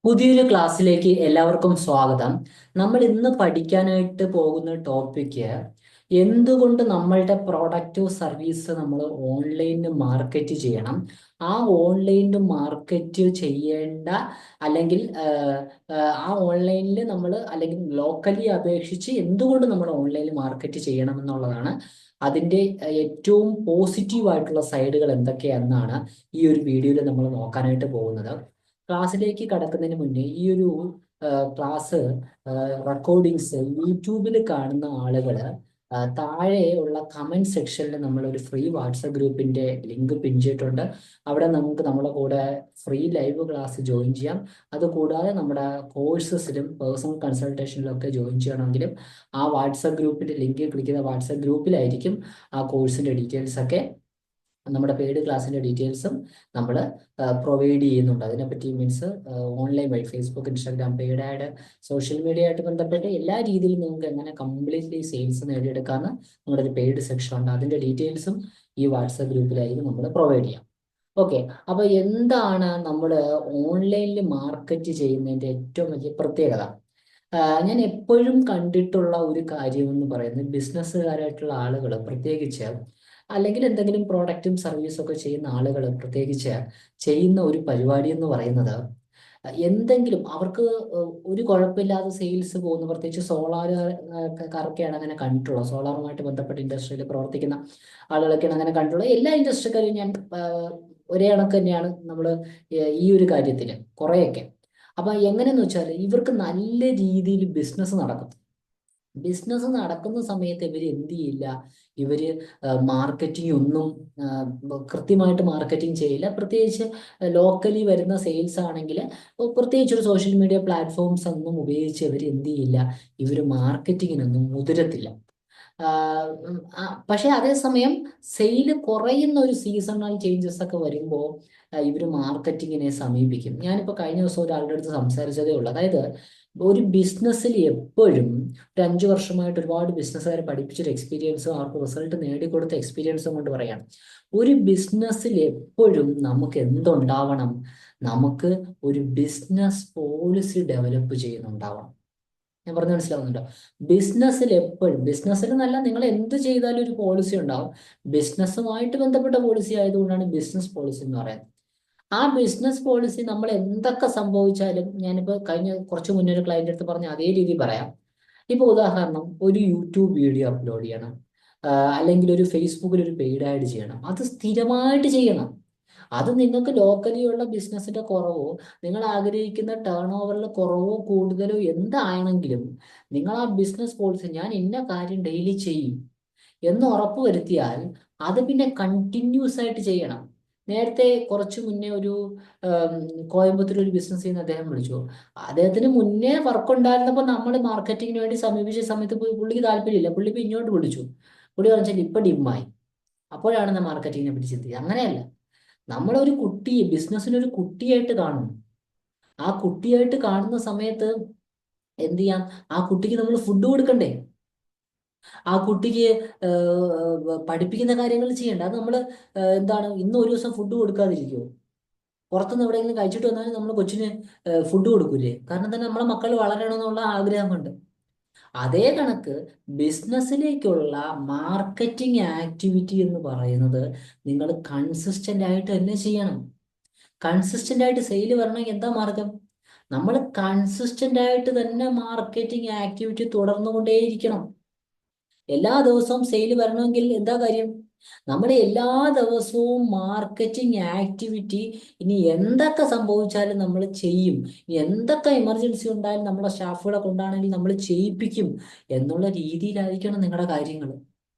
പുതിയൊരു ക്ലാസ്സിലേക്ക് എല്ലാവർക്കും സ്വാഗതം. നമ്മൾ ഇന്ന് പഠിക്കാനായിട്ട് പോകുന്ന ടോപ്പിക്ക് എന്തുകൊണ്ട് നമ്മളുടെ പ്രോഡക്റ്റോ സർവീസ് നമ്മൾ ഓൺലൈനിൽ മാർക്കറ്റ് ചെയ്യണം. ആ ഓൺലൈനിൽ മാർക്കറ്റ് ചെയ്യേണ്ട അല്ലെങ്കിൽ ആ ഓൺലൈനിൽ നമ്മൾ അല്ലെങ്കിൽ ലോക്കലി അപേക്ഷിച്ച് എന്തുകൊണ്ട് നമ്മൾ ഓൺലൈനിൽ മാർക്കറ്റ് ചെയ്യണം എന്നുള്ളതാണ്. അതിൻ്റെ ഏറ്റവും പോസിറ്റീവ് ആയിട്ടുള്ള സൈഡുകൾ എന്തൊക്കെയാണെന്നാണ് ഈ ഒരു വീഡിയോയിൽ നമ്മൾ നോക്കാനായിട്ട് പോകുന്നത്. ക്ലാസ്സിലേക്ക് കടക്കുന്നതിന് മുന്നേ ഈ ഒരു ക്ലാസ് റെക്കോർഡിങ്സ് യൂട്യൂബിൽ കാണുന്ന ആളുകൾ താഴെ ഉള്ള കമന്റ് സെക്ഷനിൽ നമ്മൾ ഒരു ഫ്രീ വാട്സപ്പ് ഗ്രൂപ്പിന്റെ ലിങ്ക് പിൻ ചെയ്തിട്ടുണ്ട്. അവിടെ നമുക്ക് നമ്മുടെ കൂടെ ഫ്രീ ലൈവ് ക്ലാസ് ജോയിൻ ചെയ്യാം. അതുകൂടാതെ നമ്മുടെ കോഴ്സസിലും പേഴ്സണൽ കൺസൾട്ടേഷനിലും ഒക്കെ ജോയിൻ ചെയ്യണമെങ്കിലും ആ വാട്സപ്പ് ഗ്രൂപ്പിന്റെ ലിങ്ക് ക്ലിക്ക് ചെയ്ത വാട്സപ്പ് ഗ്രൂപ്പിലായിരിക്കും ആ കോഴ്സിന്റെ ഡീറ്റെയിൽസ് ഒക്കെ, നമ്മുടെ പെയ്ഡ് ക്ലാസ്സിന്റെ ഡീറ്റെയിൽസും നമ്മൾ പ്രൊവൈഡ് ചെയ്യുന്നുണ്ട്. അതിനെപ്പറ്റി മീൻസ് ഓൺലൈൻ വഴി Facebook, Instagram, paid add, social media ആയിട്ട് ബന്ധപ്പെട്ട് എല്ലാ രീതിയിലും നിങ്ങൾക്ക് എങ്ങനെ കംപ്ലീറ്റ്ലി സെയിൽസ് നേടിയെടുക്കാമെന്ന് നമ്മുടെ ഒരു പെയ്ഡ് സെക്ഷൻ ഉണ്ട്. അതിന്റെ ഡീറ്റെയിൽസും ഈ വാട്സപ്പ് ഗ്രൂപ്പിലായിരിക്കും നമ്മൾ പ്രൊവൈഡ് ചെയ്യാം. ഓക്കെ, അപ്പൊ എന്താണ് നമ്മൾ ഓൺലൈനിൽ മാർക്കറ്റ് ചെയ്യുന്നതിന്റെ ഏറ്റവും വലിയ പ്രത്യേകത? ഞാൻ എപ്പോഴും കണ്ടിട്ടുള്ള ഒരു കാര്യം എന്ന് പറയുന്നത്, ബിസിനസ്സുകാരായിട്ടുള്ള ആളുകൾ പ്രത്യേകിച്ച്, അല്ലെങ്കിൽ എന്തെങ്കിലും പ്രോഡക്റ്റും സർവീസും ഒക്കെ ചെയ്യുന്ന ആളുകൾ പ്രത്യേകിച്ച് ചെയ്യുന്ന ഒരു പരിപാടി എന്ന് പറയുന്നത്, എന്തെങ്കിലും അവർക്ക് ഒരു കുഴപ്പമില്ലാതെ സെയിൽസ് പോകുന്നു. പ്രത്യേകിച്ച് സോളാറുകാരൊക്കെയാണ് അങ്ങനെ കണ്ടിട്ടുള്ളത്. സോളാറുമായിട്ട് ബന്ധപ്പെട്ട ഇൻഡസ്ട്രിയിൽ പ്രവർത്തിക്കുന്ന ആളുകളൊക്കെയാണ് അങ്ങനെ കണ്ടിട്ടുള്ളത്. എല്ലാ ഇൻഡസ്ട്രിക്കാരും ഞാൻ ഒരേ കണക്ക് തന്നെയാണ് നമ്മൾ ഈ ഒരു കാര്യത്തിൽ കുറേയൊക്കെ. അപ്പൊ എങ്ങനെയെന്ന് വെച്ചാൽ ഇവർക്ക് നല്ല രീതിയിൽ ബിസിനസ് നടക്കും. ബിസിനസ് നടക്കുന്ന സമയത്ത് ഇവർ എന്ത് ചെയ്യില്ല, ഇവര് മാർക്കറ്റിംഗ് ഒന്നും കൃത്യമായിട്ട് മാർക്കറ്റിംഗ് ചെയ്യില്ല. പ്രത്യേകിച്ച് ലോക്കലി വരുന്ന സെയിൽസ് ആണെങ്കിൽ പ്രത്യേകിച്ച് ഒരു സോഷ്യൽ മീഡിയ പ്ലാറ്റ്ഫോംസ് ഒന്നും ഉപയോഗിച്ച് ഇവർ എന്ത് ചെയ്യില്ല, ഇവർ മാർക്കറ്റിങ്ങിനൊന്നും മുതിരത്തില്ല. പക്ഷെ അതേസമയം സെയില് കുറയുന്ന ഒരു സീസണൽ ചേഞ്ചസ് ഒക്കെ വരുമ്പോൾ ഇവർ മാർക്കറ്റിങ്ങിനെ സമീപിക്കും. ഞാനിപ്പോൾ കഴിഞ്ഞ ദിവസം ഒരാളുടെ അടുത്ത് സംസാരിച്ചതേ ഉള്ളൂ. അതായത് ഒരു ബിസിനസ്സിൽ എപ്പോഴും ഒരു 5 വർഷമായിട്ട് ഒരുപാട് ബിസിനസ്സുകാരെ പഠിപ്പിച്ചൊരു എക്സ്പീരിയൻസും അവർക്ക് റിസൾട്ട് നേടിക്കൊടുത്ത എക്സ്പീരിയൻസും കൊണ്ട് പറയാം, ഒരു ബിസിനസ്സിൽ എപ്പോഴും നമുക്ക് എന്തുണ്ടാവണം, നമുക്ക് ഒരു ബിസിനസ് പോളിസി ഡെവലപ്പ് ചെയ്യുന്നുണ്ടാവണം. ഞാൻ പറഞ്ഞ് മനസ്സിലാവുന്നുണ്ടോ? ബിസിനസ്സിൽ എപ്പോഴും, ബിസിനസ്സിൽ നല്ല നിങ്ങൾ എന്ത് ചെയ്താലും ഒരു പോളിസി ഉണ്ടാവും. ബിസിനസ്സുമായിട്ട് ബന്ധപ്പെട്ട പോളിസി ആയതുകൊണ്ടാണ് ബിസിനസ് പോളിസി എന്ന് പറയുന്നത്. ആ ബിസിനസ് പോളിസി നമ്മൾ എന്തൊക്കെ സംഭവിച്ചാലും, ഞാനിപ്പോൾ കഴിഞ്ഞ കുറച്ച് മുന്നേ ഒരു ക്ലയന്റ് അടുത്ത് പറഞ്ഞ അതേ രീതി പറയാം. ഇപ്പൊ ഉദാഹരണം, ഒരു യൂട്യൂബ് വീഡിയോ അപ്ലോഡ് ചെയ്യണം, അല്ലെങ്കിൽ ഒരു ഫേസ്ബുക്കിൽ ഒരു പെയ്ഡ് ആഡ് ചെയ്യണം. അത് സ്ഥിരമായിട്ട് ചെയ്യണം. അത് നിങ്ങൾക്ക് ലോക്കലി ഉള്ള ബിസിനസിന്റെ കുറവോ, നിങ്ങൾ ആഗ്രഹിക്കുന്ന ടേൺ ഓവറിൽ കുറവോ കൂടുതലോ എന്താണെങ്കിലും, നിങ്ങൾ ആ ബിസിനസ് പോളിസി ഞാൻ ഇന്ന കാര്യം ഡെയിലി ചെയ്യും എന്ന് ഉറപ്പ് വരുത്തിയാൽ അത് പിന്നെ കണ്ടിന്യൂസ് ആയിട്ട് ചെയ്യണം. നേരത്തെ കുറച്ച് മുന്നേ ഒരു ഉം, കോയമ്പത്തൂർ ഒരു ബിസിനസ് ചെയ്യുന്ന അദ്ദേഹം വിളിച്ചു. അദ്ദേഹത്തിന് മുന്നേ വർക്ക് ഉണ്ടായിരുന്നപ്പോൾ നമ്മൾ മാർക്കറ്റിങ്ങിന് വേണ്ടി സമീപിച്ച സമയത്ത് പുള്ളിക്ക് താല്പര്യമില്ല. പുള്ളി ഇപ്പൊ ഇങ്ങോട്ട് വിളിച്ചു. പുള്ളി പറഞ്ഞാൽ ഇപ്പൊ ഡിമ്മായി. അപ്പോഴാണ് ഞാൻ മാർക്കറ്റിങ്ങിനെ പറ്റി ചിന്തിച്ചത്. അങ്ങനെയല്ല, നമ്മളൊരു കുട്ടിയെ ബിസിനസ്സിനൊരു കുട്ടിയായിട്ട് കാണും. ആ കുട്ടിയായിട്ട് കാണുന്ന സമയത്ത് എന്ത് ചെയ്യാം, ആ കുട്ടിക്ക് നമ്മൾ ഫുഡ് കൊടുക്കണ്ടേ, ആ കുട്ടിക്ക് പഠിപ്പിക്കുന്ന കാര്യങ്ങൾ ചെയ്യണ്ട. അത് നമ്മൾ എന്താണ്, ഇന്ന് ഒരു ദിവസം ഫുഡ് കൊടുക്കാതിരിക്കുമോ? പുറത്തുനിന്ന് എവിടെയെങ്കിലും കഴിച്ചിട്ട് വന്നാലും നമ്മൾ കൊച്ചിന് ഫുഡ് കൊടുക്കൂലേ? കാരണം തന്നെ നമ്മളെ മക്കൾ വളരണമെന്നുള്ള ആഗ്രഹം കൊണ്ട്. അതേ കണക്ക് ബിസിനസ്സിലേക്കുള്ള മാർക്കറ്റിംഗ് ആക്ടിവിറ്റി എന്ന് പറയുന്നത് നിങ്ങൾ കൺസിസ്റ്റന്റ് ആയിട്ട് തന്നെ ചെയ്യണം. കൺസിസ്റ്റന്റ് ആയിട്ട് സെയിൽ വരണമെങ്കിൽ എന്താ മാർഗം? നമ്മൾ കൺസിസ്റ്റന്റ് ആയിട്ട് തന്നെ മാർക്കറ്റിംഗ് ആക്ടിവിറ്റി തുടർന്നുകൊണ്ടേയിരിക്കണം. എല്ലാ ദിവസവും സെയിൽ വരണമെങ്കിൽ എന്താ കാര്യം? നമ്മൾ എല്ലാ ദിവസവും മാർക്കറ്റിംഗ് ആക്ടിവിറ്റി, ഇനി എന്തൊക്കെ സംഭവിച്ചാലും നമ്മൾ ചെയ്യും. ഇനി എന്തൊക്കെ എമർജൻസി ഉണ്ടായാലും നമ്മളെ സ്റ്റാഫുകളെ കൊണ്ടാണെങ്കിൽ നമ്മൾ ചെയ്യിപ്പിക്കും എന്നുള്ള രീതിയിലായിരിക്കണം നിങ്ങളുടെ കാര്യങ്ങൾ.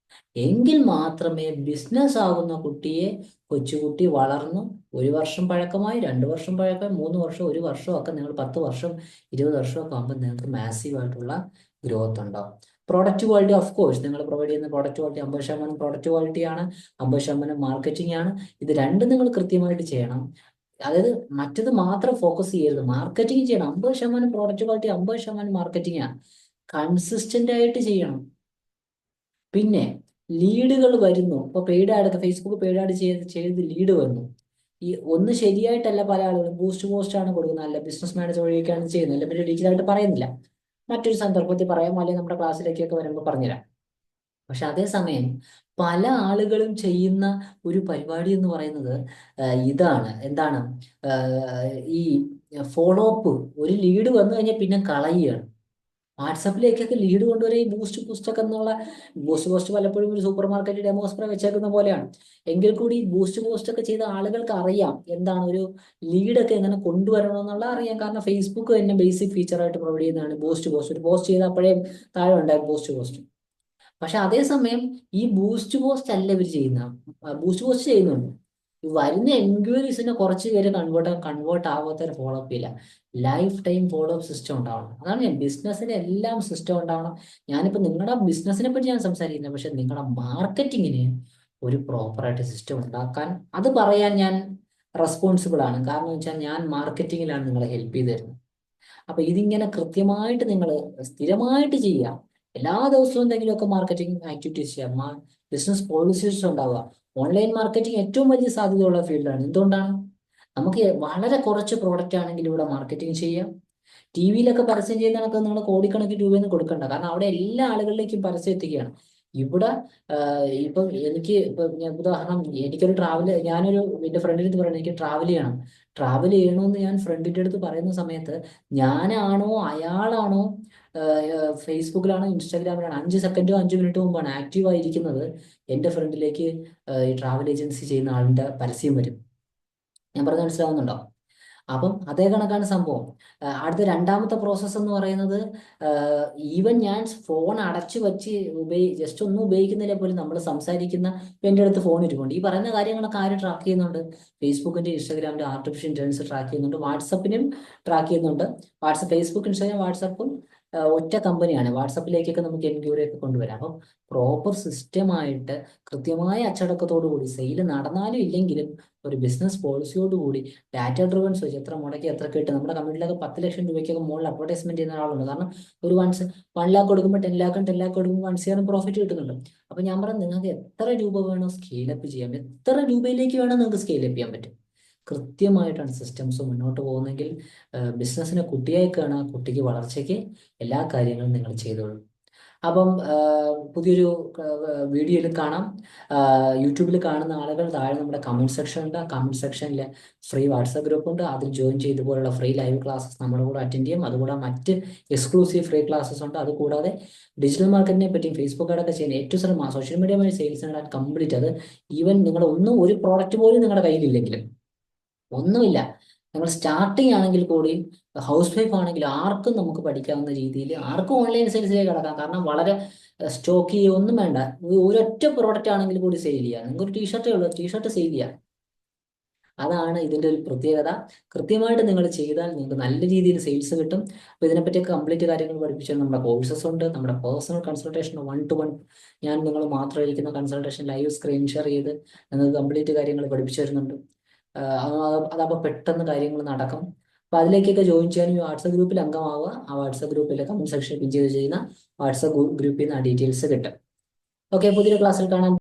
എങ്കിൽ മാത്രമേ ബിസിനസ് ആകുന്ന കുട്ടിയെ, കൊച്ചുകുട്ടി വളർന്നു 1 വർഷം പഴക്കമായി, 2 വർഷം പഴക്കമായി, 3 വർഷം, 1 വർഷം ഒക്കെ, നിങ്ങൾ 10 വർഷം, 20 വർഷം ഒക്കെ ആകുമ്പോൾ നിങ്ങൾക്ക് മാസീവ് ആയിട്ടുള്ള ഗ്രോത്ത് ഉണ്ടാവും. പ്രോഡക്റ്റ് ക്വാളിറ്റി, ഓഫ് കോഴ്സ് നിങ്ങൾ പ്രൊവൈഡ് ചെയ്യുന്ന പ്രോഡക്റ്റ് ക്വാളിറ്റി 50% പ്രോഡക്റ്റ് ക്വാളിറ്റിയാണ്, 50% മാർക്കറ്റിംഗ് ആണ്. ഇത് രണ്ടും നിങ്ങൾ കൃത്യമായിട്ട് ചെയ്യണം. അതായത് മറ്റത് മാത്രം ഫോക്കസ് ചെയ്യരുത്, മാർക്കറ്റിംഗ് ചെയ്യണം. 50% പ്രോഡക്റ്റ് ക്വാളിറ്റി, 50% മാർക്കറ്റിംഗ് ആണ്. കൺസിസ്റ്റന്റ് ആയിട്ട് ചെയ്യണം. പിന്നെ ലീഡുകൾ വരുന്നു. ഇപ്പൊ പെയ്ഡ് ആഡ് ഒക്കെ, ഫേസ്ബുക്ക് പെയ്ഡ് ആഡ് ചെയ്ത് ചെയ്ത് ലീഡ് വന്നു. ഒന്ന് ശരിയായിട്ടല്ല പല ആളുകളും ബൂസ്റ്റ് പോസ്റ്റ് ആണ് കൊടുക്കുന്നത്, അല്ല ബിസിനസ് മാനേജർ വഴിയൊക്കെയാണ് ചെയ്യുന്നത്, അല്ല പിന്നെ ഡീറ്റെയിൽ ആയിട്ട് പറയുന്നില്ല. മറ്റൊരു സന്ദർഭത്തിൽ പറയാം, അല്ലെങ്കിൽ നമ്മുടെ ക്ലാസ്സിലേക്കൊക്കെ വരുമ്പോൾ പറഞ്ഞുതരാം. പക്ഷെ അതേസമയം പല ആളുകളും ചെയ്യുന്ന ഒരു പരിപാടി എന്ന് പറയുന്നത് ഇതാണ്. എന്താണ്? ഈ ഫോളോ അപ്പ്. ഒരു ലീഡ് വന്നു കഴിഞ്ഞാൽ പിന്നെ കളയുകയാണ്. വാട്സപ്പിലേക്കൊക്കെ ലീഡ് കൊണ്ടുവരെ ഈ ബൂസ്റ്റ് പോസ്റ്റ് ഒക്കെ എന്നുള്ള ബൂസ്റ്റ് പോസ്റ്റ് പലപ്പോഴും ഒരു സൂപ്പർ മാർക്കറ്റ് ഡെമോ സ്പ്രേ വെച്ചേക്കുന്ന പോലെയാണ്. എങ്കിൽ കൂടി ഈ ബൂസ്റ്റ് പോസ്റ്റ് ഒക്കെ ചെയ്ത ആളുകൾക്ക് അറിയാം എന്താണ് ഒരു ലീഡൊക്കെ എങ്ങനെ കൊണ്ടുവരണം എന്നുള്ള അറിയാം. കാരണം ഫേസ്ബുക്ക് തന്നെ ബേസിക് ഫീച്ചറായിട്ട് പ്രൊവൈഡ് ചെയ്യുന്നതാണ് ബൂസ്റ്റ് പോസ്റ്റ്. ഒരു പോസ്റ്റ് ചെയ്ത് അപ്പോഴേ താഴെ ഉണ്ടായി ബൂസ്റ്റ് പോസ്റ്റ്. പക്ഷെ അതേസമയം ഈ ബൂസ്റ്റ് പോസ്റ്റ് അല്ല ഇവർ ചെയ്യുന്ന. ബൂസ്റ്റ് പോസ്റ്റ് ചെയ്യുന്നുണ്ട്, ഈ വരുന്ന എൻക്വയറീസിനെ കുറച്ച് പേര് കൺവേർട്ട് ആവാത്തവരെ ഫോളോ അപ്പ് ചെയ്യില്ല. Life time follow up system ഉണ്ടാവണം. അതാണ് ഞാൻ ബിസിനസ്സിന് എല്ലാം സിസ്റ്റം ഉണ്ടാവണം. ഞാനിപ്പോൾ നിങ്ങളുടെ ബിസിനസ്സിനെ പറ്റി ഞാൻ സംസാരിക്കുന്നത്, പക്ഷെ നിങ്ങളുടെ മാർക്കറ്റിങ്ങിന് ഒരു പ്രോപ്പറായിട്ട് സിസ്റ്റം ഉണ്ടാക്കാൻ അത് പറയാൻ ഞാൻ റെസ്പോൺസിബിൾ ആണ്. കാരണം എന്ന് വെച്ചാൽ ഞാൻ മാർക്കറ്റിങ്ങിലാണ് നിങ്ങളെ ഹെൽപ്പ് ചെയ്ത് തരുന്നത്. അപ്പൊ ഇതിങ്ങനെ കൃത്യമായിട്ട് നിങ്ങൾ സ്ഥിരമായിട്ട് ചെയ്യുക. എല്ലാ ദിവസവും എന്തെങ്കിലുമൊക്കെ മാർക്കറ്റിംഗ് ആക്ടിവിറ്റീസ് ചെയ്യാം. ബിസിനസ് പോളിസീസ് ഉണ്ടാവുക. ഓൺലൈൻ മാർക്കറ്റിംഗ് ഏറ്റവും വലിയ സാധ്യതയുള്ള ഫീൽഡാണ്. എന്തുകൊണ്ടാണ്? നമുക്ക് വളരെ കുറച്ച് പ്രോഡക്റ്റ് ആണെങ്കിൽ ഇവിടെ മാർക്കറ്റിംഗ് ചെയ്യാം. ടി വിയിലൊക്കെ പരസ്യം ചെയ്യുന്നതൊക്കെ നിങ്ങൾ കോടിക്കണക്കിന് രൂപയൊന്നും കൊടുക്കണ്ട, കാരണം അവിടെ എല്ലാ ആളുകളിലേക്കും പരസ്യം എത്തിക്കുകയാണ്. ഇവിടെ ഇപ്പം എനിക്ക് ഇപ്പം ഞാൻ ഉദാഹരണം, എനിക്കൊരു ഞാനൊരു എൻ്റെ ഫ്രണ്ടിൻ്റെ അടുത്ത് പറയണം എനിക്ക് ട്രാവൽ ചെയ്യണം. ട്രാവൽ ചെയ്യണമെന്ന് ഞാൻ ഫ്രണ്ടിൻ്റെ അടുത്ത് പറയുന്ന സമയത്ത് ഞാനാണോ അയാളാണോ ഫേസ്ബുക്കിലാണോ ഇൻസ്റ്റാഗ്രാമിലാണോ 5 സെക്കൻഡോ 5 മിനിറ്റ് മുമ്പാണ് ആക്റ്റീവ് ആയിരിക്കുന്നത്, എൻ്റെ ഫ്രണ്ടിലേക്ക് ഈ ട്രാവൽ ഏജൻസി ചെയ്യുന്ന ആളിൻ്റെ പരസ്യം വരും. ഞാൻ പറഞ്ഞ മനസ്സിലാവുന്നുണ്ടോ? അപ്പം അതേ കണക്കാണ് സംഭവം. അടുത്ത രണ്ടാമത്തെ പ്രോസസ്സ് എന്ന് പറയുന്നത്, ഈവൻ ഞാൻ ഫോൺ അടച്ചു വച്ച് ജസ്റ്റ് ഒന്നും ഉപയോഗിക്കുന്നില്ല പോലും നമ്മൾ സംസാരിക്കുന്ന, ഇപ്പം എൻ്റെ അടുത്ത് ഫോൺ ഇരിപ്പുണ്ട്, ഈ പറയുന്ന കാര്യങ്ങളൊക്കെ ആര് ട്രാക്ക് ചെയ്യുന്നുണ്ട്? ഫേസ്ബുക്കിന്റെ ഇൻസ്റ്റാഗ്രാമിന്റെ ആർട്ടിഫിഷ്യൽ ഇന്റലിജൻസ് ട്രാക്ക് ചെയ്യുന്നുണ്ട്, വാട്സപ്പിനും ട്രാക്ക് ചെയ്യുന്നുണ്ട്. ഫേസ്ബുക്ക്, ഇൻസ്റ്റാഗ്രാം, വാട്സപ്പും ഒറ്റ കമ്പനിയാണ്. വാട്സപ്പിലേക്കൊക്കെ നമുക്ക് എൻക്വയറി ഒക്കെ കൊണ്ടുവരാം. അപ്പം പ്രോപ്പർ സിസ്റ്റമായിട്ട് കൃത്യമായ അച്ചടക്കത്തോടു കൂടി സെയിൽ നടന്നാലും ഇല്ലെങ്കിലും ഒരു ബിസിനസ് പോളിസിയോട് കൂടി ഡാറ്റ ഡ്രിവൺ വെച്ച് എത്ര മുടക്കി എത്ര കിട്ടും. നമ്മുടെ കമ്പനിയിലൊക്കെ 10 ലക്ഷം രൂപയ്ക്കൊക്കെ മുകളിൽ അഡ്വർടൈസ്മെന്റ് ചെയ്യുന്ന ആളുണ്ട്. കാരണം ഒരു 1 ലാക്ക് കൊടുക്കുമ്പോൾ 10 ലാക്കും 10 ലാക്ക് കൊടുക്കുമ്പോൾ 1 CR പ്രോഫിറ്റ് കിട്ടുന്നുണ്ട്. അപ്പൊ ഞാൻ പറഞ്ഞു, നിങ്ങൾക്ക് എത്ര രൂപ വേണോ സ്കെയിലപ്പ് ചെയ്യാം, എത്ര രൂപയിലേക്ക് വേണോ നിങ്ങൾക്ക് സ്കെയിലപ്പ് ചെയ്യാൻ പറ്റും. കൃത്യമായിട്ടാണ് സിസ്റ്റംസ് മുന്നോട്ട് പോകുന്നെങ്കിൽ ബിസിനസ്സിനെ കുട്ടിയായി കാണുക, കുട്ടിക്ക് വളർച്ചയ്ക്ക് എല്ലാ കാര്യങ്ങളും നിങ്ങൾ ചെയ്തോളൂ. അപ്പം പുതിയൊരു വീഡിയോയിൽ കാണാം. യൂട്യൂബിൽ കാണുന്ന ആളുകൾ താഴെ നമ്മുടെ കമന്റ് സെക്ഷൻ ഉണ്ട്. ആ കമന്റ് സെക്ഷനിൽ ഫ്രീ വാട്സാപ്പ് ഗ്രൂപ്പ് ഉണ്ട്, അതിൽ ജോയിൻ ചെയ്ത് പോലുള്ള ഫ്രീ ലൈവ് ക്ലാസ്സസ് നമ്മുടെ കൂടെ അറ്റൻഡ് ചെയ്യും. അതുകൂടെ മറ്റ് എക്സ്ക്ലൂസീവ് ഫ്രീ ക്ലാസ്സസ് ഉണ്ട്. അതുകൂടാതെ ഡിജിറ്റൽ മാർക്കറ്റിനെ പറ്റിയും ഫേസ്ബുക്ക് ആഡൊക്കെ ചെയ്യുന്ന ഏറ്റവും സ്ഥലം സോഷ്യൽ മീഡിയ വഴി സെയിൽസ് നേടാൻ കംപ്ലീറ്റ്, അത് ഈവൻ നിങ്ങൾ ഒരു പ്രോഡക്റ്റ് പോലും നിങ്ങളുടെ കയ്യിലില്ലെങ്കിലും ഒന്നുമില്ല, നമ്മൾ സ്റ്റാർട്ടിങ് ആണെങ്കിൽ കൂടി ഹൗസ് വൈഫ് ആണെങ്കിൽ ആർക്കും നമുക്ക് പഠിക്കാവുന്ന രീതിയിൽ ആർക്കും ഓൺലൈൻ സെയിൽസിലേക്ക് കടക്കാം. കാരണം വളരെ സ്റ്റോക്ക് ചെയ്യുക ഒന്നും വേണ്ട, ഒരൊറ്റ പ്രോഡക്റ്റ് ആണെങ്കിൽ കൂടി സെയിൽ ചെയ്യാം. നിങ്ങൾക്ക് ഒരു ടീഷർട്ടേ ഉള്ളൂ, ടീഷർട്ട് സെയിൽ ചെയ്യാം. അതാണ് ഇതിന്റെ ഒരു പ്രത്യേകത. കൃത്യമായിട്ട് നിങ്ങൾ ചെയ്താൽ നിങ്ങൾക്ക് നല്ല രീതിയിൽ സെയിൽസ് കിട്ടും. അപ്പോൾ ഇതിനെപ്പറ്റിയൊക്കെ കംപ്ലീറ്റ് കാര്യങ്ങൾ പഠിപ്പിച്ചാൽ നമ്മുടെ കോഴ്സസ് ഉണ്ട്, നമ്മുടെ പേഴ്സണൽ കൺസൾട്ടേഷൻ 1-to-1, ഞാൻ നിങ്ങൾ മാത്രമായിരിക്കുന്ന കൺസൾട്ടേഷൻ ലൈവ് സ്ക്രീൻ ഷെയർ ചെയ്ത് നിങ്ങൾക്ക് കംപ്ലീറ്റ് കാര്യങ്ങൾ പഠിപ്പിച്ചു തരുന്നുണ്ട്. അതപ്പോൾ പെട്ടെന്ന് കാര്യങ്ങൾ നടക്കും. അപ്പോൾ അതിലേക്കൊക്കെ ജോയിൻ ചെയ്യാൻ ഈ വാട്സപ്പ് ഗ്രൂപ്പിൽ അംഗമാവുക. ആ വാട്സപ്പ് ഗ്രൂപ്പിലെ കമന്റ് സെക്ഷൻ പിൻ ചെയ്ത് ചെയ്യുന്ന വാട്സപ്പ് ഗ്രൂപ്പിൽ നിന്ന് ആ ഡീറ്റെയിൽസ് കിട്ടും. ഓക്കെ, പുതിയൊരു ക്ലാസ്സിൽ കാണാം.